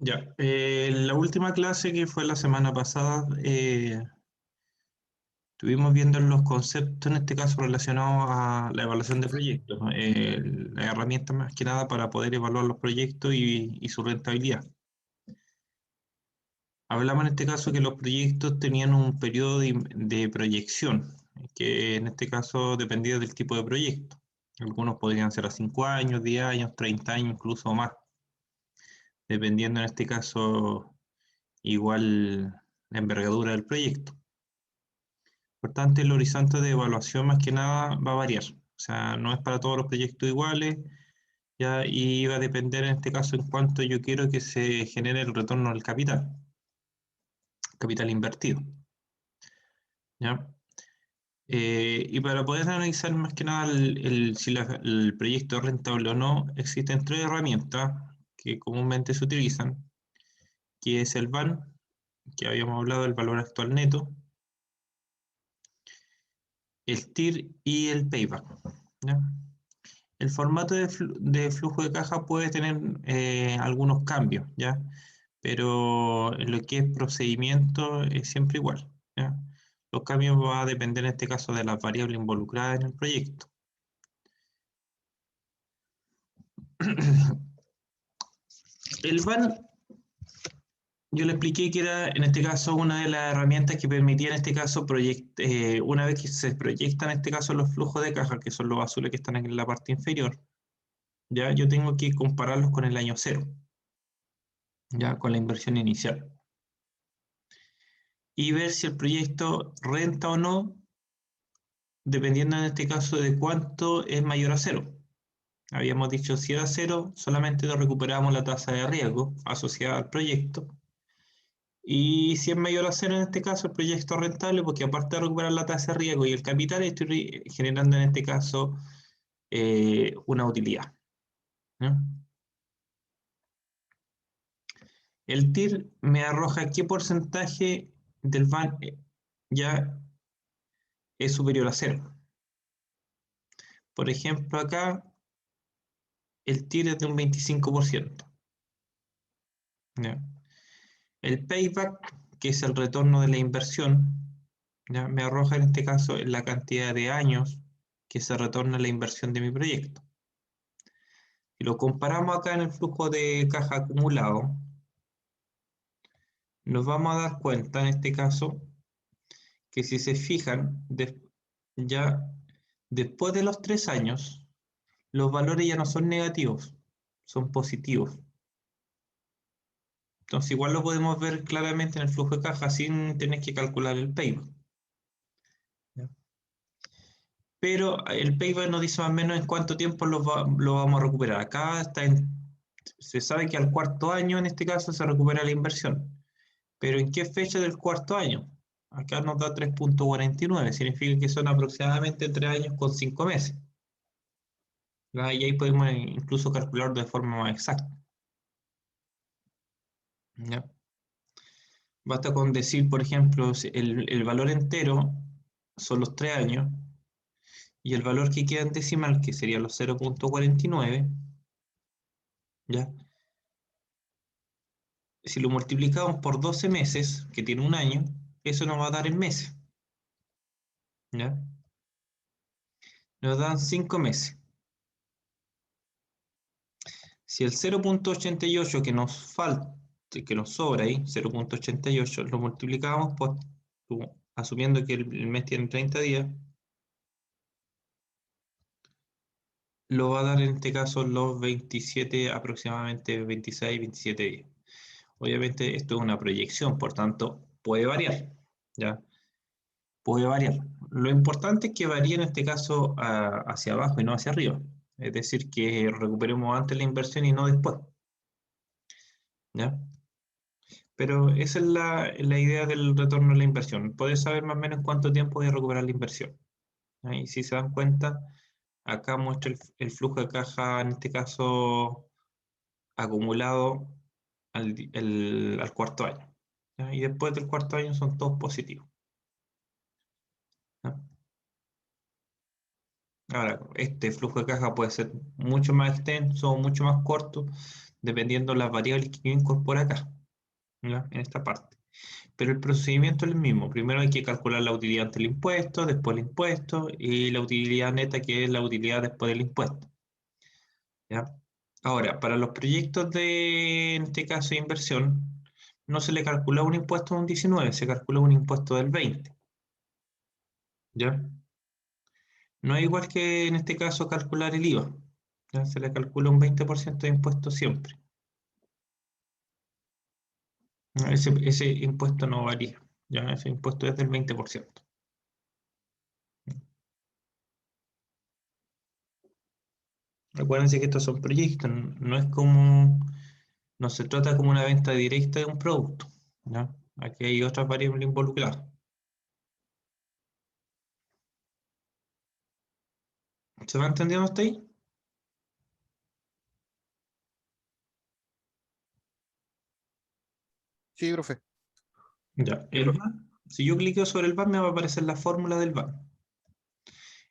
Ya, la última clase que fue la semana pasada, estuvimos viendo los conceptos, en este caso relacionados a la evaluación de proyectos, la herramienta más que nada para poder evaluar los proyectos y su rentabilidad. Hablamos en este caso que los proyectos tenían un periodo de proyección, que en este caso dependía del tipo de proyecto. Algunos podrían ser a 5 años, 10 años, 30 años, incluso más, dependiendo en este caso igual la envergadura del proyecto. Por tanto, el horizonte de evaluación más que nada va a variar. O sea, no es para todos los proyectos iguales, ya, y va a depender en este caso en cuánto yo quiero que se genere el retorno del capital invertido. ¿Ya? Y para poder analizar más que nada si el proyecto es rentable o no, existen tres herramientas que comúnmente se utilizan, que es el VAN, que habíamos hablado del valor actual neto, el TIR y el payback. ¿Ya? El formato de flujo de caja puede tener algunos cambios, ¿ya? Pero en lo que es procedimiento es siempre igual, ¿ya? Los cambios van a depender en este caso de las variables involucradas en el proyecto. El VAN, yo le expliqué que era en este caso una de las herramientas que permitía en este caso una vez que se proyectan en este caso los flujos de caja, que son los azules que están en la parte inferior, ya yo tengo que compararlos con el año cero, ya con la inversión inicial, y ver si el proyecto renta o no, dependiendo en este caso de cuánto es mayor a cero. Habíamos dicho si era cero, solamente recuperamos la tasa de riesgo asociada al proyecto. Y si es mayor a cero en este caso, el proyecto es rentable porque aparte de recuperar la tasa de riesgo y el capital, estoy generando en este caso una utilidad, ¿no? El TIR me arroja qué porcentaje del VAN ya es superior a cero. Por ejemplo, acá el TIR es de un 25%. ¿Ya? El payback, que es el retorno de la inversión, ¿ya? Me arroja en este caso la cantidad de años que se retorna la inversión de mi proyecto. Si lo comparamos acá en el flujo de caja acumulado, nos vamos a dar cuenta en este caso que si se fijan, ya después de los 3 años, los valores ya no son negativos, son positivos. Entonces igual lo podemos ver claramente en el flujo de caja sin tener que calcular el payback. ¿Ya? Pero el payback nos dice más o menos en cuánto tiempo lo vamos a recuperar. Acá se sabe que al cuarto año en este caso se recupera la inversión. Pero ¿en qué fecha del cuarto año? Acá nos da 3,49, significa que son aproximadamente 3 años con 5 meses. ¿Ya? Y ahí podemos incluso calcularlo de forma más exacta. ¿Ya? Basta con decir, por ejemplo, el valor entero son los 3 años y el valor que queda en decimal, que sería los 0,49, ¿ya? Si lo multiplicamos por 12 meses, que tiene un año, eso nos va a dar en meses, ¿ya? Nos dan 5 meses. Si el 0,88 que nos falta, que nos sobra ahí, 0,88, lo multiplicamos por, asumiendo que el mes tiene 30 días, lo va a dar en este caso los 27, aproximadamente 26, 27 días. Obviamente esto es una proyección, por tanto puede variar, ¿ya? Puede variar. Lo importante es que varíe en este caso hacia abajo y no hacia arriba. Es decir, que recuperemos antes la inversión y no después, ¿ya? Pero esa es la idea del retorno a la inversión. Puedes saber más o menos cuánto tiempo voy a recuperar la inversión. ¿Ya? Y si se dan cuenta, acá muestra el flujo de caja, en este caso acumulado al cuarto año. ¿Ya? Y después del cuarto año son todos positivos. ¿Ya? Ahora, este flujo de caja puede ser mucho más extenso o mucho más corto, dependiendo de las variables que yo incorpore acá, ¿ya? En esta parte. Pero el procedimiento es el mismo. Primero hay que calcular la utilidad ante el impuesto, después el impuesto y la utilidad neta, que es la utilidad después del impuesto, ¿ya? Ahora, para los proyectos de, en este caso, de inversión, no se le calcula un impuesto de un 19, se calcula un impuesto del 20, ¿ya? No es igual que en este caso calcular el IVA, ¿ya? Se le calcula un 20% de impuesto siempre. ¿No? Ese impuesto no varía, ¿ya? Ese impuesto es del 20%. Recuérdense que estos son proyectos, no es como, no se trata como una venta directa de un producto, ¿ya? Aquí hay otras variables involucradas. ¿Se va entendiendo hasta ahí? Sí, profe. Ya, el VAN, si yo clico sobre el VAN me va a aparecer la fórmula del VAN.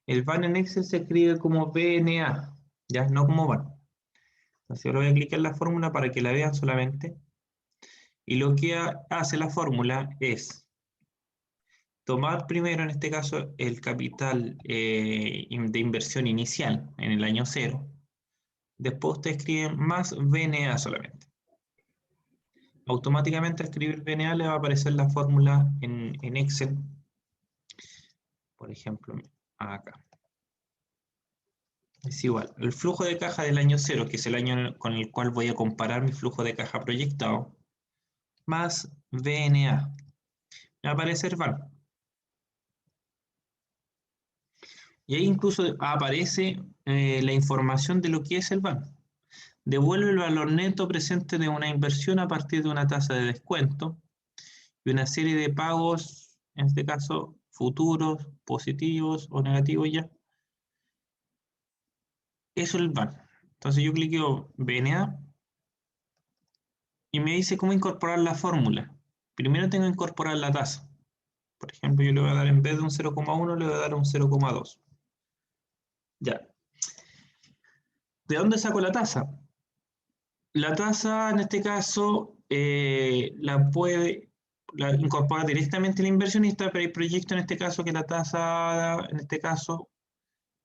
El VAN en Excel se escribe como VNA, ya, no como VAN. Entonces ahora voy a clicar en la fórmula para que la vean solamente. Y lo que hace la fórmula es tomar primero, en este caso, el capital de inversión inicial en el año cero. Después usted escribe más VNA solamente. Automáticamente al escribir VNA le va a aparecer la fórmula en Excel, por ejemplo, acá. Es igual. El flujo de caja del año cero, que es el año con el cual voy a comparar mi flujo de caja proyectado, más VNA. Me va a aparecer VAN. Y ahí incluso aparece la información de lo que es el VAN. Devuelve el valor neto presente de una inversión a partir de una tasa de descuento y una serie de pagos, en este caso, futuros, positivos o negativos ya. Eso es el VAN. Entonces yo clico VNA y me dice cómo incorporar la fórmula. Primero tengo que incorporar la tasa. Por ejemplo, yo le voy a dar, en vez de un 0,1, le voy a dar un 0,2. Ya. ¿De dónde saco la tasa? La tasa, en este caso, la puede incorporar directamente el inversionista, pero hay proyectos en este caso que la tasa, en este caso,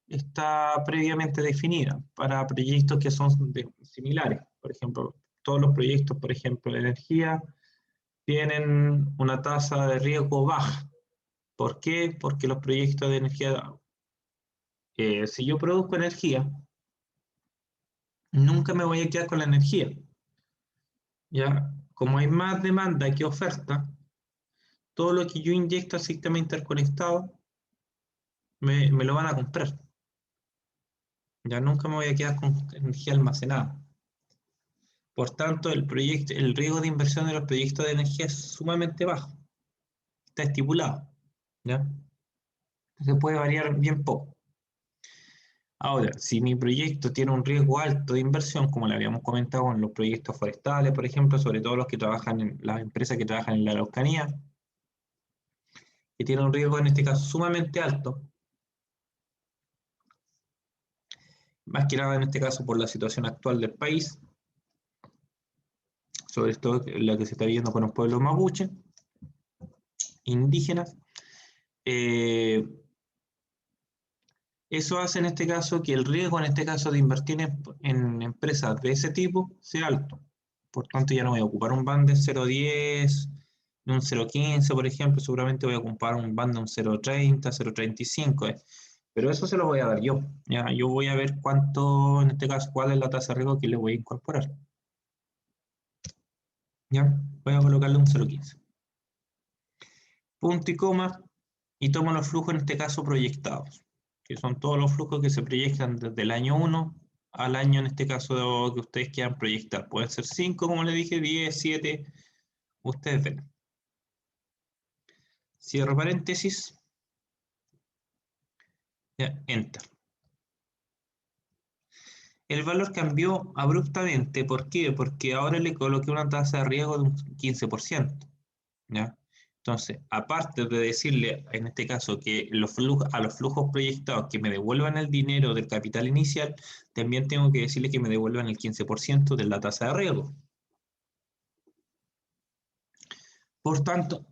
está previamente definida para proyectos que son similares. Por ejemplo, todos los proyectos, por ejemplo, de energía, tienen una tasa de riesgo baja. ¿Por qué? Porque los proyectos de energía, si yo produzco energía, nunca me voy a quedar con la energía. ¿Ya? Como hay más demanda que oferta, todo lo que yo inyecto al sistema interconectado me lo van a comprar. Ya nunca me voy a quedar con energía almacenada. Por tanto, el riesgo de inversión de los proyectos de energía es sumamente bajo. Está estipulado. ¿Ya? Se puede variar bien poco. Ahora, si mi proyecto tiene un riesgo alto de inversión, como le habíamos comentado en los proyectos forestales, por ejemplo, sobre todo los que trabajan en las empresas que trabajan en la Araucanía, que tienen un riesgo en este caso sumamente alto, más que nada en este caso por la situación actual del país, sobre todo la que se está viviendo con los pueblos mapuche, indígenas. Eh, Eso hace en este caso que el riesgo en este caso de invertir en empresas de ese tipo sea alto. Por tanto, ya no voy a ocupar un band de 0,10, de un 0,15, por ejemplo, seguramente voy a ocupar un band de un 0,30, 0,35. Pero eso se lo voy a dar yo. ¿Ya? Yo voy a ver cuánto, en este caso, cuál es la tasa de riesgo que le voy a incorporar. ¿Ya? Voy a colocarle un 0,15. Punto y coma, y tomo los flujos en este caso proyectados, que son todos los flujos que se proyectan desde el año 1 al año, en este caso, que ustedes quieran proyectar. Pueden ser 5, como les dije, 10, 7, ustedes ven. Cierro paréntesis, ya, enter. El valor cambió abruptamente. ¿Por qué? Porque ahora le coloqué una tasa de riesgo de un 15%. ¿Ya? Entonces, aparte de decirle, en este caso, que a los flujos proyectados que me devuelvan el dinero del capital inicial, también tengo que decirle que me devuelvan el 15% de la tasa de riesgo. Por tanto,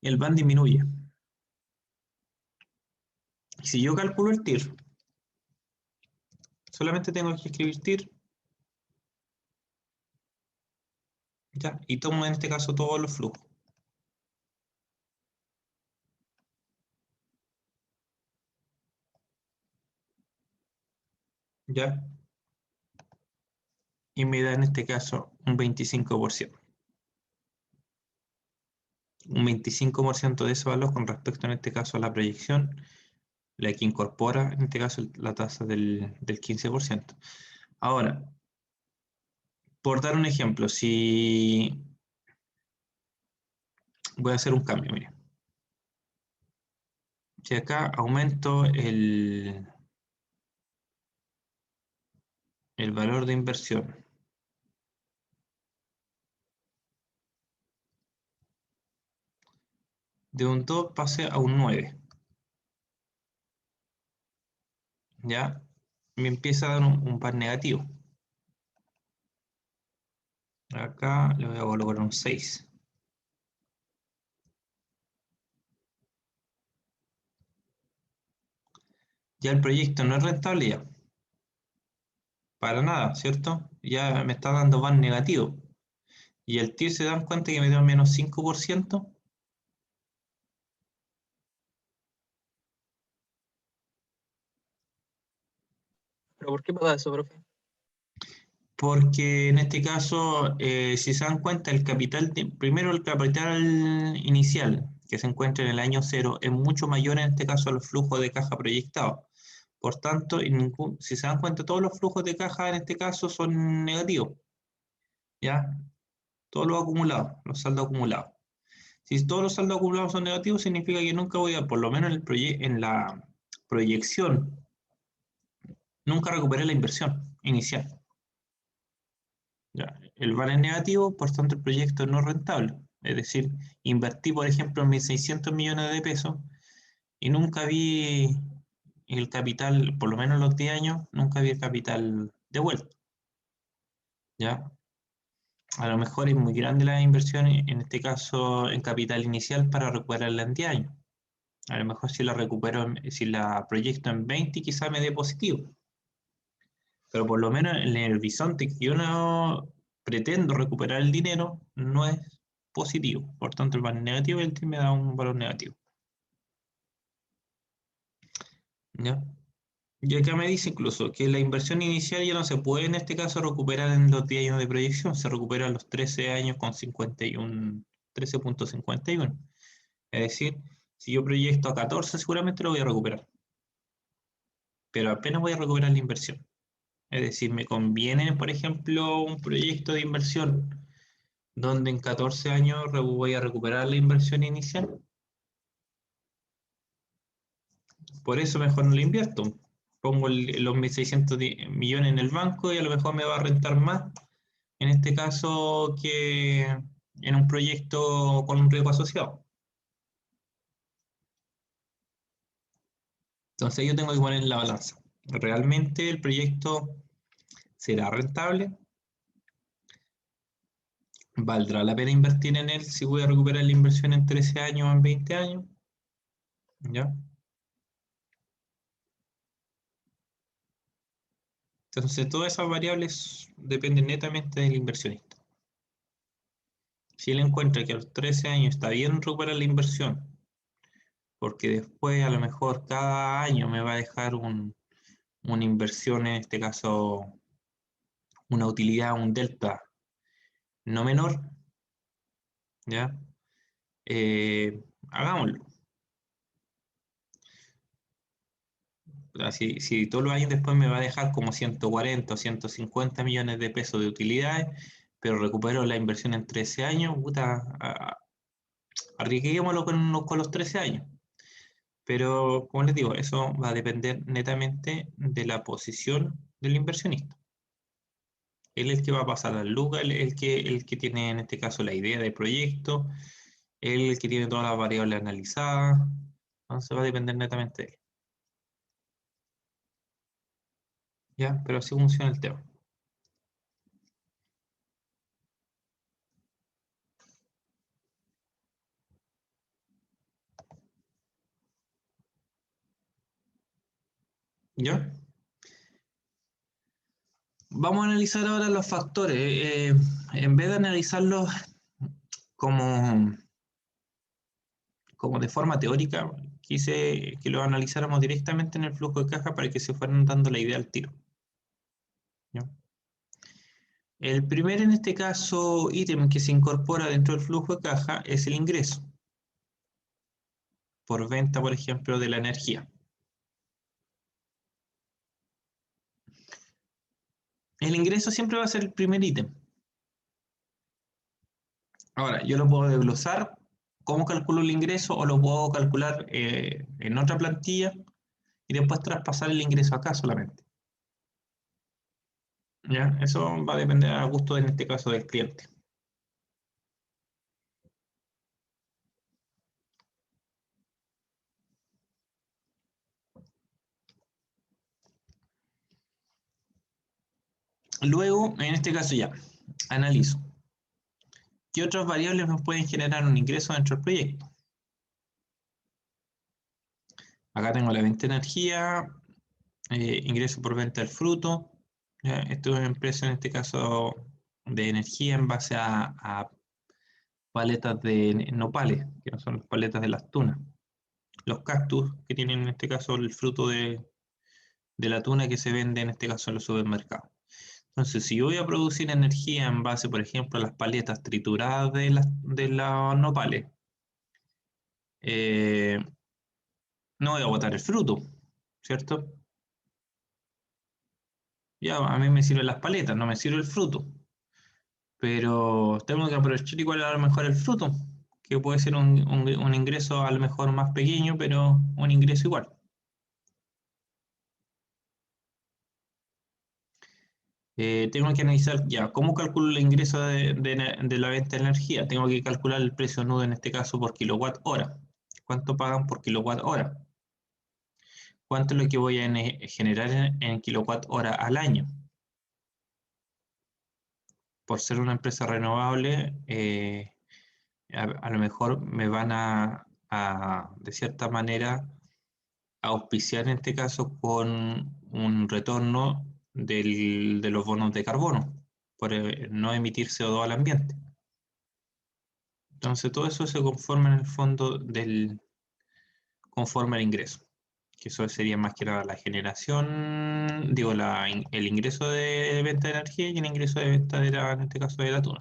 el BAN disminuye. Si yo calculo el TIR, solamente tengo que escribir TIR, ¿ya? Y tomo en este caso todos los flujos. ¿Ya? Y me da en este caso un 25%. Un 25% de ese valor con respecto en este caso a la proyección, la que incorpora en este caso la tasa del 15%. Ahora, por dar un ejemplo, si voy a hacer un cambio, mire. Si acá aumento el valor de inversión de un 2 pase a un 9, ¿ya? Me empieza a dar un par negativo. Acá le voy a colocar un 6. Ya el proyecto no es rentable ya. Para nada, ¿cierto? Ya me está dando van negativo. Y el TIR se dan cuenta que me dio menos 5%, ¿Pero por qué pasa eso, profe? porque en este caso, si se dan cuenta, primero el capital inicial que se encuentra en el año cero es mucho mayor en este caso a los flujos de caja proyectados. Por tanto, si se dan cuenta, todos los flujos de caja en este caso son negativos, ¿ya? Todos los acumulados, los saldos acumulados. Si todos los saldos acumulados son negativos, significa que nunca voy a, por lo menos en la proyección, nunca recuperé la inversión inicial. ¿Ya? El VAR es negativo, por tanto el proyecto no es rentable. Es decir, invertí, por ejemplo, en 1.600 millones de pesos y nunca vi el capital, por lo menos en los 10 años, nunca vi el capital devuelto. ¿Ya? A lo mejor es muy grande la inversión, en este caso en capital inicial, para recuperarla en 10 años. A lo mejor si la recupero, si la proyecto en 20, quizá me dé positivo. Pero por lo menos en el horizonte que yo no pretendo recuperar el dinero, no es positivo. Por tanto, el valor negativo y el TIR me da un valor negativo. ¿Ya? Y acá me dice incluso que la inversión inicial ya no se puede en este caso recuperar en los 10 años de proyección, se recupera en los 13 años con 51, 13.51. Es decir, si yo proyecto a 14 seguramente lo voy a recuperar, pero apenas voy a recuperar la inversión. Es decir, me conviene, por ejemplo, un proyecto de inversión donde en 14 años voy a recuperar la inversión inicial. Por eso mejor no lo invierto. Pongo los 1.600 millones en el banco y a lo mejor me va a rentar más, en este caso, que en un proyecto con un riesgo asociado. Entonces yo tengo que poner en la balanza. ¿Realmente el proyecto será rentable? ¿Valdrá la pena invertir en él si voy a recuperar la inversión en 13 años o en 20 años? ¿Ya? Entonces todas esas variables dependen netamente del inversionista. Si él encuentra que a los 13 años está bien recuperar la inversión, porque después a lo mejor cada año me va a dejar una inversión, en este caso una utilidad, un delta no menor, ¿ya? Hagámoslo. Si todos los años después me va a dejar como 140 o 150 millones de pesos de utilidades, pero recupero la inversión en 13 años, puta, arriesguémoslo con los 13 años. Pero, como les digo, eso va a depender netamente de la posición del inversionista. Él es el que va a pasar las lucas, él es el que tiene en este caso la idea del proyecto, él es el que tiene todas las variables analizadas, entonces va a depender netamente de él. ¿Ya? Pero así funciona el tema. ¿Ya? Vamos a analizar ahora los factores. En vez de analizarlos como, como de forma teórica, quise que lo analizáramos directamente en el flujo de caja para que se fueran dando la idea al tiro. ¿Ya? El primer, en este caso, ítem que se incorpora dentro del flujo de caja es el ingreso por venta, por ejemplo, de la energía. El ingreso siempre va a ser el primer ítem. Ahora, yo lo puedo desglosar, cómo calculo el ingreso, o lo puedo calcular en otra plantilla y después traspasar el ingreso acá solamente. ¿Ya? Eso va a depender a gusto, en este caso, del cliente. Luego, en este caso ya, analizo. ¿Qué otras variables me pueden generar un ingreso dentro del proyecto? Acá tengo la venta de energía, ingreso por venta del fruto. ¿Ya? Esto es una empresa, en este caso, de energía en base a paletas de nopales, que no son las paletas de las tunas. Los cactus, que tienen en este caso el fruto de la tuna que se vende en este caso en los supermercados. Entonces, si yo voy a producir energía en base, por ejemplo, a las paletas trituradas de los nopales, eh, no voy a botar el fruto, ¿cierto? Ya, a mí me sirven las paletas, no me sirve el fruto. Pero tengo que aprovechar igual a lo mejor el fruto, que puede ser un ingreso a lo mejor más pequeño, pero un ingreso igual. Tengo que analizar ya cómo calculo el ingreso de la venta de energía. Tengo que calcular el precio nudo en este caso por kilowatt hora. ¿Cuánto pagan por kilowatt hora? ¿Cuánto es lo que voy a generar en kilowatt hora al año? Por ser una empresa renovable, a lo mejor me van de cierta manera, auspiciar en este caso con un retorno de los bonos de carbono, por no emitir CO2 al ambiente. Entonces todo eso se conforma en el fondo conforme al ingreso, que eso sería más que nada la generación, digo, el ingreso de venta de energía y el ingreso de venta en este caso de la tuna.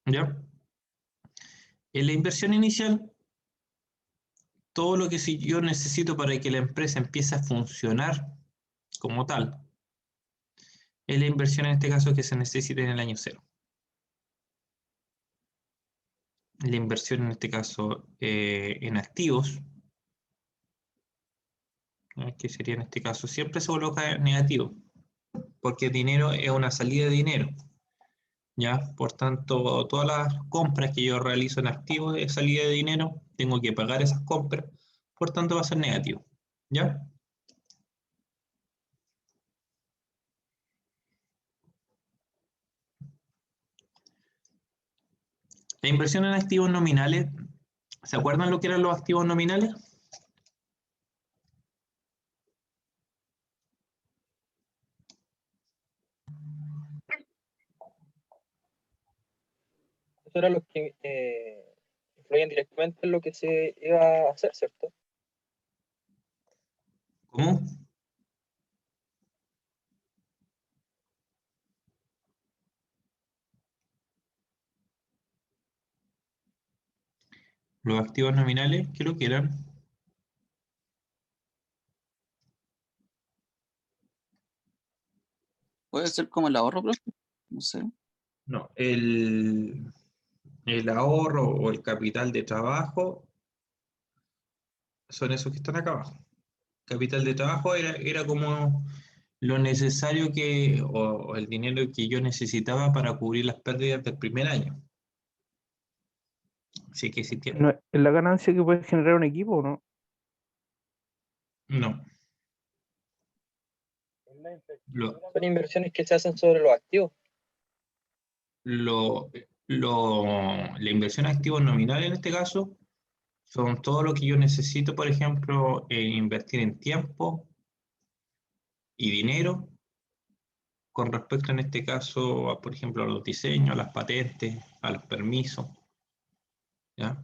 ¿Ya? En la inversión inicial, todo lo que si yo necesito para que la empresa empiece a funcionar como tal, es la inversión en este caso que se necesita en el año cero. La inversión en este caso en activos, que sería en este caso, siempre se coloca negativo, porque dinero es una salida de dinero. ¿Ya? Por tanto, todas las compras que yo realizo en activos de salida de dinero, tengo que pagar esas compras, por tanto va a ser negativo. ¿Ya? La inversión en activos nominales, ¿se acuerdan lo que eran los activos nominales? Eso era lo que influían directamente en lo que se iba a hacer, ¿cierto? ¿Cómo? Los activos nominales, ¿qué es lo que eran? Puede ser como el ahorro, profe. No sé. No, el ahorro o el capital de trabajo son esos que están acá abajo. Capital de trabajo era como lo necesario o el dinero que yo necesitaba para cubrir las pérdidas del primer año. Sí que existía. ¿No es la ganancia que puede generar un equipo o no? No. Son inversiones que se hacen sobre los activos. La inversión activo nominal en este caso son todo lo que yo necesito, por ejemplo, invertir en tiempo y dinero con respecto en este caso, por ejemplo, a los diseños, a las patentes, a los permisos, ¿ya?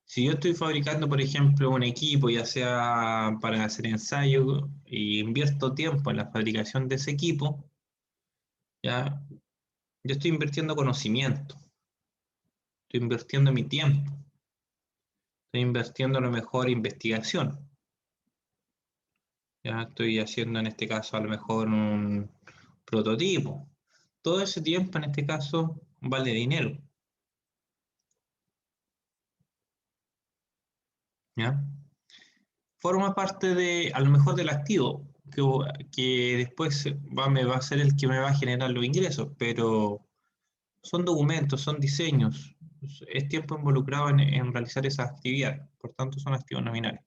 Si yo estoy fabricando, por ejemplo, un equipo, ya sea para hacer ensayo, y invierto tiempo en la fabricación de ese equipo, ¿ya? Yo estoy invirtiendo conocimiento, estoy invirtiendo mi tiempo, estoy invirtiendo a lo mejor investigación, ¿ya? Estoy haciendo en este caso a lo mejor un prototipo. Todo ese tiempo en este caso vale dinero, ¿ya? Forma parte de, a lo mejor del activo, que después me va a ser el que me va a generar los ingresos, pero son documentos, son diseños, es tiempo involucrado en realizar esas actividades, por tanto son activos nominales.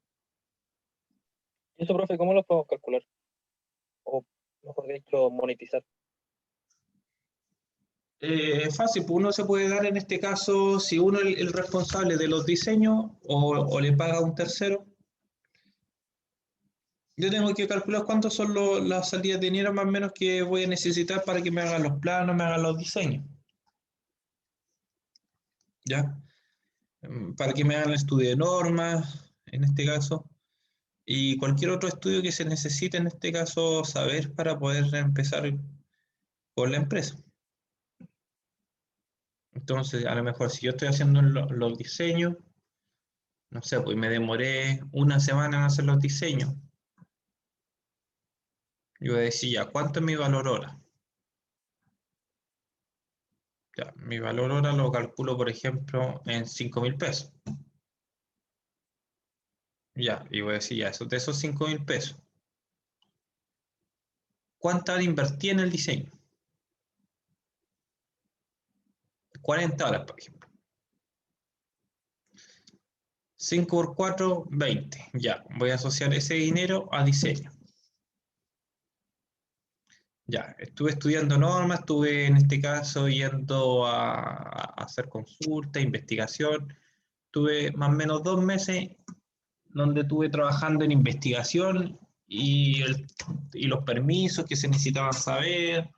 ¿Y esto, profe, cómo lo podemos calcular? O, mejor dicho, monetizar. Fácil, pues uno se puede dar en este caso, si uno es el responsable de los diseños o le paga a un tercero, yo tengo que calcular cuántos son las salidas de dinero más o menos que voy a necesitar para que me hagan los planos, me hagan los diseños, ¿ya? Para que me hagan el estudio de normas, en este caso, y cualquier otro estudio que se necesite, en este caso, saber para poder empezar con la empresa. Entonces, a lo mejor si yo estoy haciendo los diseños, no sé, pues me demoré una semana en hacer los diseños. Yo decía, ¿cuánto es mi valor hora? Ya, mi valor hora lo calculo, por ejemplo, en 5.000 pesos. Ya, y voy a decir, ya, de esos 5.000 pesos, ¿cuánta hora invertí en el diseño? 40 horas, por ejemplo. 5 por 4, 20. Ya, voy a asociar ese dinero a diseño. Ya, estuve estudiando normas, estuve en este caso yendo a hacer consulta, investigación. Tuve más o menos 2 meses donde estuve trabajando en investigación y los permisos que se necesitaban saber,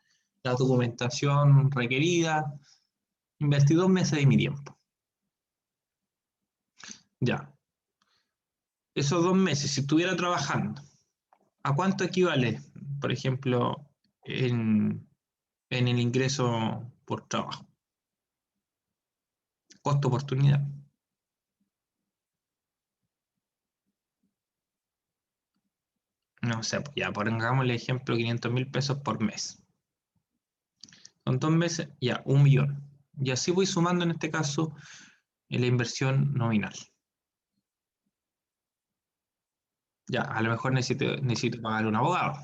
la documentación requerida. Invertí 2 meses de mi tiempo. Ya, esos 2 meses, si estuviera trabajando, ¿a cuánto equivale, por ejemplo, en el ingreso por trabajo? Costo-oportunidad. No sé, pues ya pongamos el ejemplo, 500.000 pesos por mes. Son 2 meses, ya, 1.000.000. Y así voy sumando en este caso en la inversión nominal. Ya, a lo mejor necesito pagar un abogado.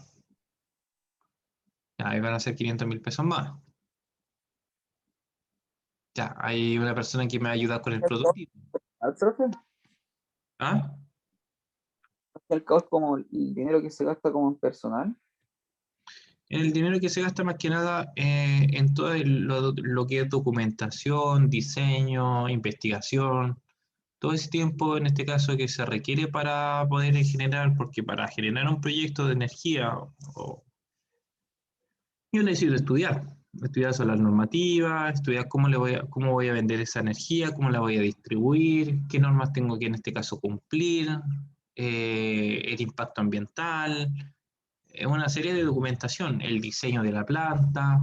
Ya, ahí van a ser 500.000 pesos más. Ya, hay una persona que me va a ayudar con el prototipo. ¿Al profe? ¿Ah? El caos como el dinero que se gasta como en personal. El dinero que se gasta más que nada en todo lo que es documentación, diseño, investigación, todo ese tiempo en este caso que se requiere para poder generar, porque para generar un proyecto de energía, yo necesito estudiar sobre las normativas, estudiar cómo voy a vender esa energía, cómo la voy a distribuir, qué normas tengo que en este caso cumplir, el impacto ambiental, una serie de documentación, el diseño de la planta,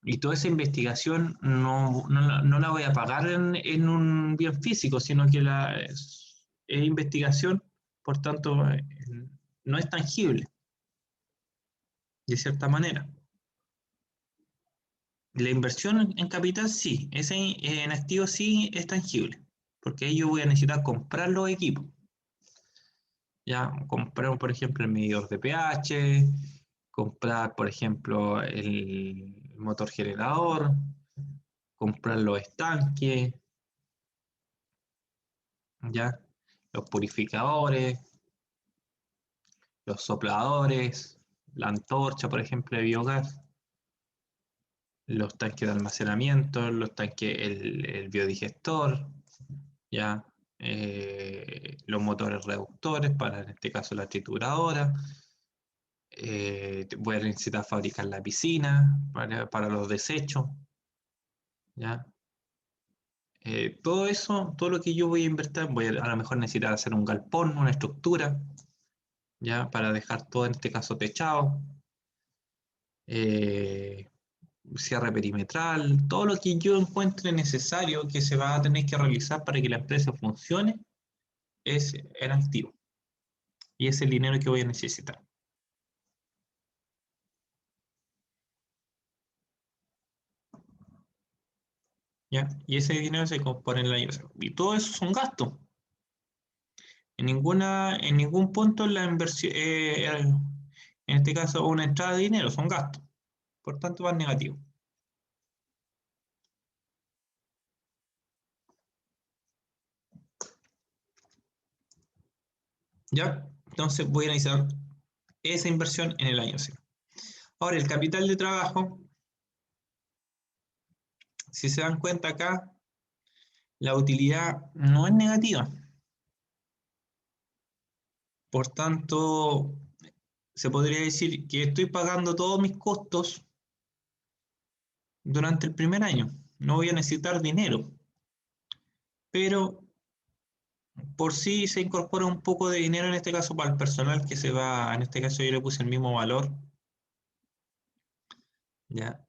y toda esa investigación no la voy a pagar en un bien físico, sino que es investigación, por tanto, no es tangible, de cierta manera. La inversión en capital sí, en activos sí es tangible, porque ahí yo voy a necesitar comprar los equipos. Ya, comprar, por ejemplo, el medidor de pH, comprar, por ejemplo, el motor generador, comprar los estanques, ya, los purificadores, los sopladores, la antorcha, por ejemplo, de biogás, los tanques de almacenamiento, los tanques, el biodigestor, ya, los motores reductores para, en este caso, la trituradora. Voy a necesitar fabricar la piscina para los desechos, ¿ya? Todo eso, todo lo que yo voy a invertir, voy a lo mejor necesitar hacer un galpón, una estructura, ¿ya? Para dejar todo en este caso techado, cierre perimetral, todo lo que yo encuentre necesario que se va a tener que realizar para que la empresa funcione es en activo. Y es el dinero que voy a necesitar. ¿Ya? Y ese dinero se compone en el año cero. Y todo eso son gastos. En ningún punto la inversión, en este caso una entrada de dinero, son gastos. Por tanto, van negativos. ¿Ya? Entonces voy a analizar esa inversión en el año cero. Ahora, el capital de trabajo, si se dan cuenta acá, la utilidad no es negativa. Por tanto, se podría decir que estoy pagando todos mis costos durante el primer año. No voy a necesitar dinero. Pero por sí se incorpora un poco de dinero en este caso para el personal que se va, en este caso yo le puse el mismo valor, ¿ya?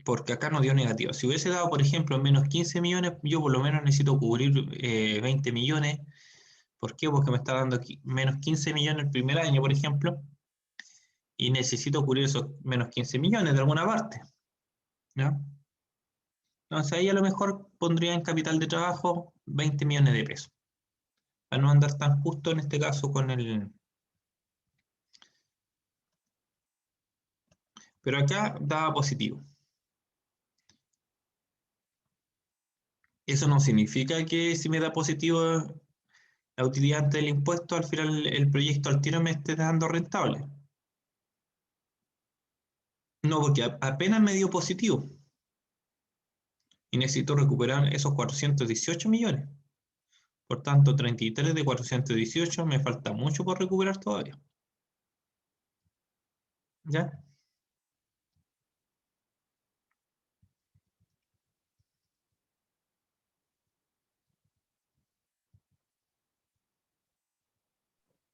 Porque acá no dio negativo. Si hubiese dado, por ejemplo, menos 15 millones, yo por lo menos necesito cubrir 20 millones. ¿Por qué? Porque me está dando menos 15 millones el primer año, por ejemplo, y necesito cubrir esos menos 15 millones de alguna parte, ¿ya? Entonces ahí a lo mejor pondría en capital de trabajo 20 millones de pesos, para no andar tan justo en este caso con el... Pero acá daba positivo. Eso no significa que si me da positivo la utilidad antes del impuesto, al final el proyecto al tiro me esté dando rentable. No, porque apenas me dio positivo. Y necesito recuperar esos 418 millones. Por tanto, 33 de 418 me falta mucho por recuperar todavía. ¿Ya?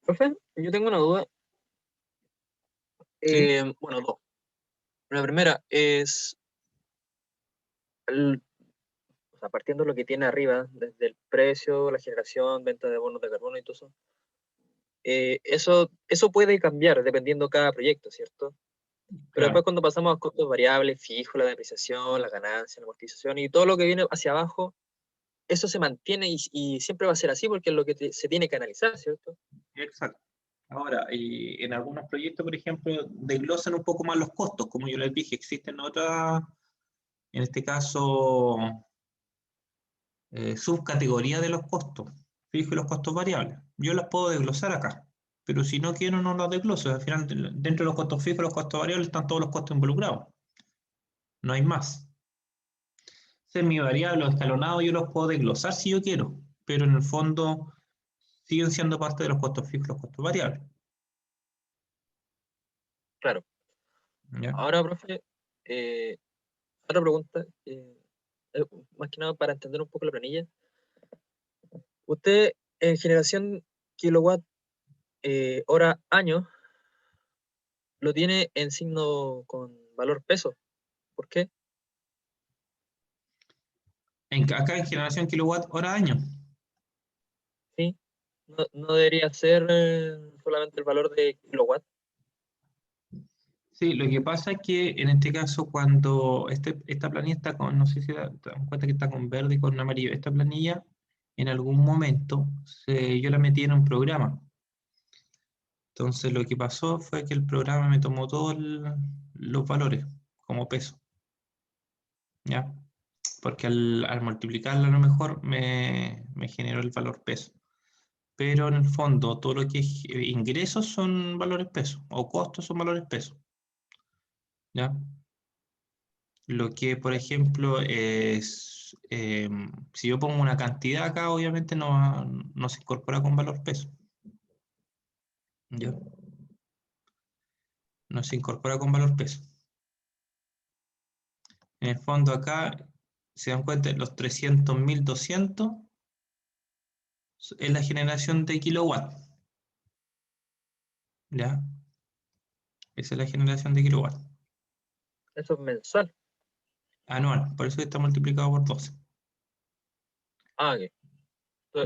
Profe, yo tengo una duda. ¿Sí? Bueno, dos. La primera es, o sea, partiendo de lo que tiene arriba, desde el precio, la generación, venta de bonos de carbono y todo eso, eso puede cambiar dependiendo cada proyecto, ¿cierto? Pero después Claro. cuando pasamos a costos variables, fijos, la depreciación, la ganancia, la amortización y todo lo que viene hacia abajo, eso se mantiene y siempre va a ser así porque es lo que se tiene que analizar, ¿cierto? Exacto. Ahora, en algunos proyectos, por ejemplo, desglosan un poco más los costos. Como yo les dije, existen otras, en este caso, subcategorías de los costos fijos y los costos variables. Yo las puedo desglosar acá, pero si no quiero, no las desgloso. Al final, dentro de los costos fijos y los costos variables están todos los costos involucrados. No hay más. Semivariables o escalonados yo los puedo desglosar si yo quiero, pero en el fondo siguen siendo parte de los costos fijos y los costos variables. Claro. ¿Ya? Ahora, profe, otra pregunta, más que nada para entender un poco la planilla. Usted en generación kilowatt hora año lo tiene en signo con valor peso. ¿Por qué? Acá en generación kilowatt hora año. Sí, no debería ser solamente el valor de kilowatt. Sí, lo que pasa es que en este caso cuando esta planilla está con, no sé si te das cuenta que está con verde y con amarillo, esta planilla en algún momento yo la metí en un programa Entonces lo que pasó fue que el programa me tomó todos los valores como peso, ¿ya? Porque al multiplicarlo a lo mejor me generó el valor peso. Pero en el fondo todo lo que es ingresos son valores peso, o costos son valores peso, ¿ya? Lo que, por ejemplo, es, si yo pongo una cantidad acá, obviamente no se incorpora con valor peso, ¿ya? No se incorpora con valor peso. En el fondo acá, se dan cuenta, los 300.200 es la generación de kilowatt, ¿ya? Esa es la generación de kilowatt Eso es mensual. anual, por eso está multiplicado por 12. Ah, ok.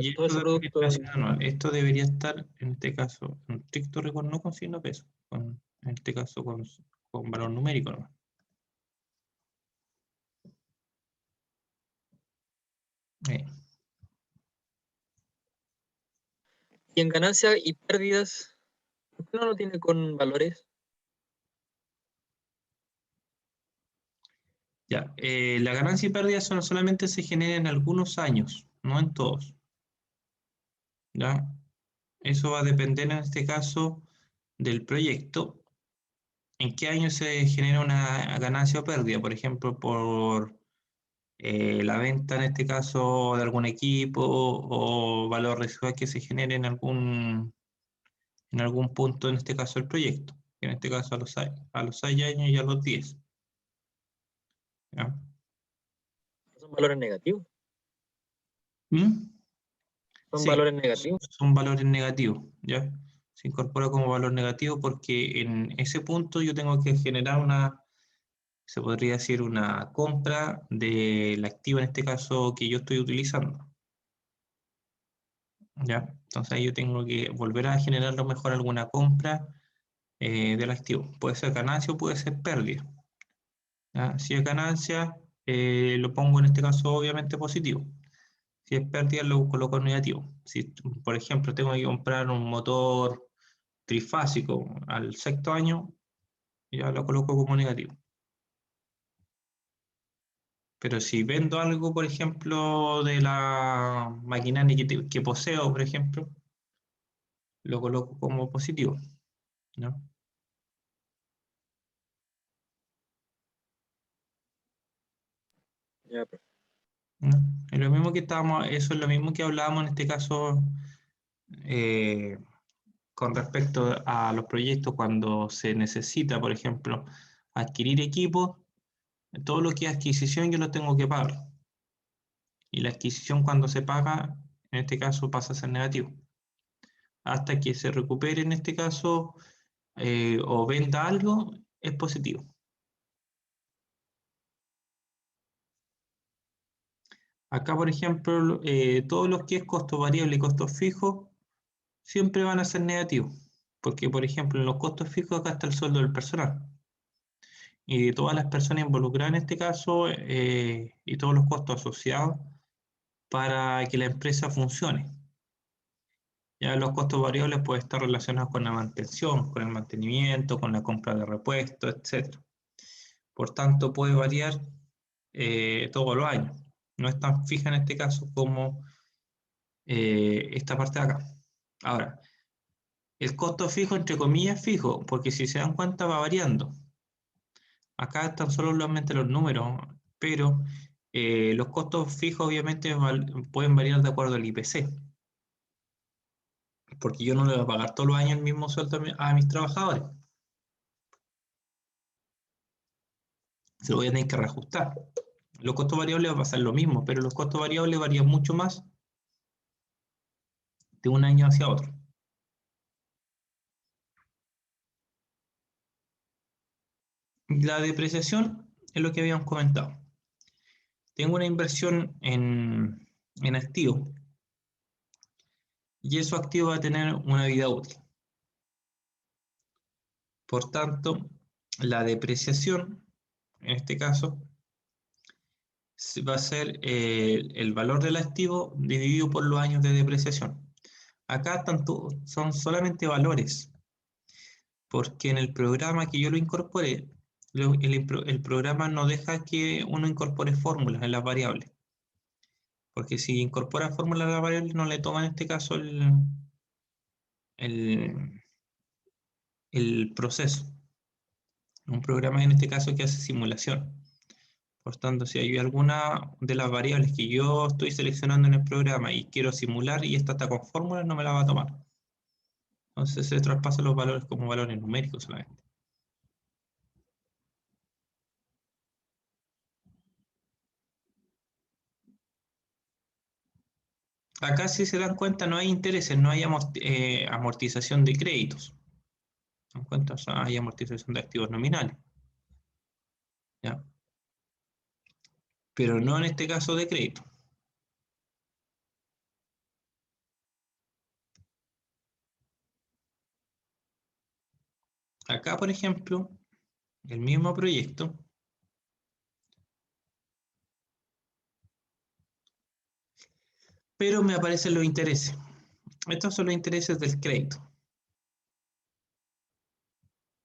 Y Todo esto ese de la producto. generación anual, esto debería estar, en este caso, en estricto rigor, no con signo peso, en este caso con valor numérico, ¿no? Y en ganancias y pérdidas, ¿por qué no lo tiene con valores? Ya, la ganancia y pérdida solamente se genera en algunos años, no en todos, ¿ya? Eso va a depender en este caso del proyecto, en qué año se genera una ganancia o pérdida, por ejemplo, por la venta en este caso de algún equipo o valor residual que se genere en algún punto, en este caso el proyecto, en este caso a los 6 años y a los 10. ¿Ya? Son valores negativos. ¿Mm? Son Sí, valores negativos. son valores negativos, ¿ya? Se incorpora como valor negativo porque en ese punto yo tengo que generar se podría decir, una compra del activo, en este caso, que yo estoy utilizando, ¿ya? Entonces ahí yo tengo que volver a generar a lo mejor alguna compra del activo. Puede ser ganancia o puede ser pérdida, ¿ya? Si es ganancia, lo pongo en este caso obviamente positivo. Si es pérdida, lo coloco en negativo. Si, por ejemplo, tengo que comprar un motor trifásico al sexto año, ya lo coloco como negativo. Pero si vendo algo, por ejemplo, de la maquinaria que poseo, por ejemplo, lo coloco como positivo, ¿no? Ya, pues. ¿No? Es lo mismo que eso es lo mismo que hablábamos en este caso eh, con respecto a los proyectos cuando se necesita, por ejemplo, adquirir equipos, todo lo que es adquisición yo lo tengo que pagar. Y la adquisición cuando se paga, en este caso pasa a ser negativo. Hasta que se recupere, en este caso, o venda algo, es positivo. Acá, por ejemplo, todos los que es costo variable y costos fijos siempre van a ser negativos. Porque, por ejemplo, en los costos fijos acá está el sueldo del personal. Y de todas las personas involucradas en este caso, y todos los costos asociados para que la empresa funcione. Ya los costos variables pueden estar relacionados con la mantención, con el mantenimiento, con la compra de repuestos, etc. Por tanto, puede variar todos los años. No es tan fija en este caso como esta parte de acá. Ahora, el costo fijo, entre comillas, fijo, porque si se dan cuenta va variando. Acá están solamente los números, pero los costos fijos obviamente pueden variar de acuerdo al IPC. Porque yo no le voy a pagar todos los años el mismo sueldo a mis trabajadores. Se lo voy a tener que reajustar. Los costos variables va a pasar lo mismo, pero los costos variables varían mucho más de un año hacia otro. La depreciación es lo que habíamos comentado. Tengo una inversión en activos y esos activos va a tener una vida útil. Por tanto, la depreciación, en este caso, va a ser el valor del activo dividido por los años de depreciación. Acá son solamente valores, porque en el programa que yo lo incorporé, el programa no deja que uno incorpore fórmulas en las variables. Porque si incorpora fórmulas a la variable, no le toma en este caso el proceso. Un programa en este caso que hace simulación. Por tanto, si hay alguna de las variables que yo estoy seleccionando en el programa y quiero simular y esta está con fórmulas, no me la va a tomar. Entonces se traspasan los valores como valores numéricos solamente. Acá, si se dan cuenta, no hay intereses, no hay amortización de créditos. ¿Se dan cuenta? O sea, hay amortización de activos nominales. ¿Ya? Pero no en este caso de crédito. Acá, por ejemplo, el mismo proyecto, pero me aparecen los intereses. Estos son los intereses del crédito,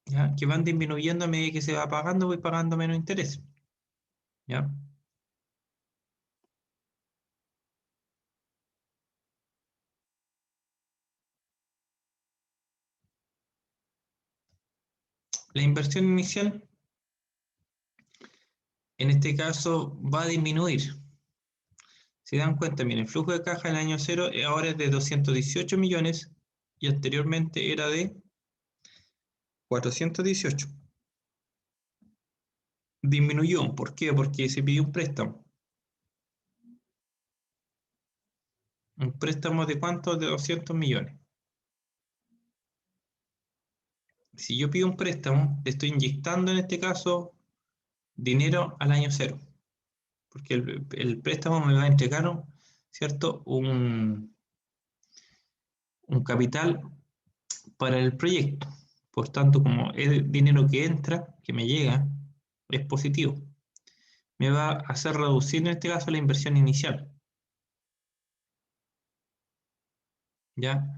¿ya? Que van disminuyendo a medida que se va pagando, voy pagando menos interés, ¿ya? La inversión inicial, en este caso, va a disminuir. Si dan cuenta, miren, el flujo de caja en el año 0 ahora es de 218 millones y anteriormente era de 418. Disminuyó. ¿Por qué? Porque se pidió un préstamo. ¿Un préstamo de cuánto? De 200 millones. Si yo pido un préstamo, estoy inyectando en este caso dinero al año 0. Porque el préstamo me va a entregar, ¿cierto? Un capital para el proyecto. Por tanto, como es dinero que entra, que me llega, es positivo. Me va a hacer reducir en este caso la inversión inicial. ¿Ya?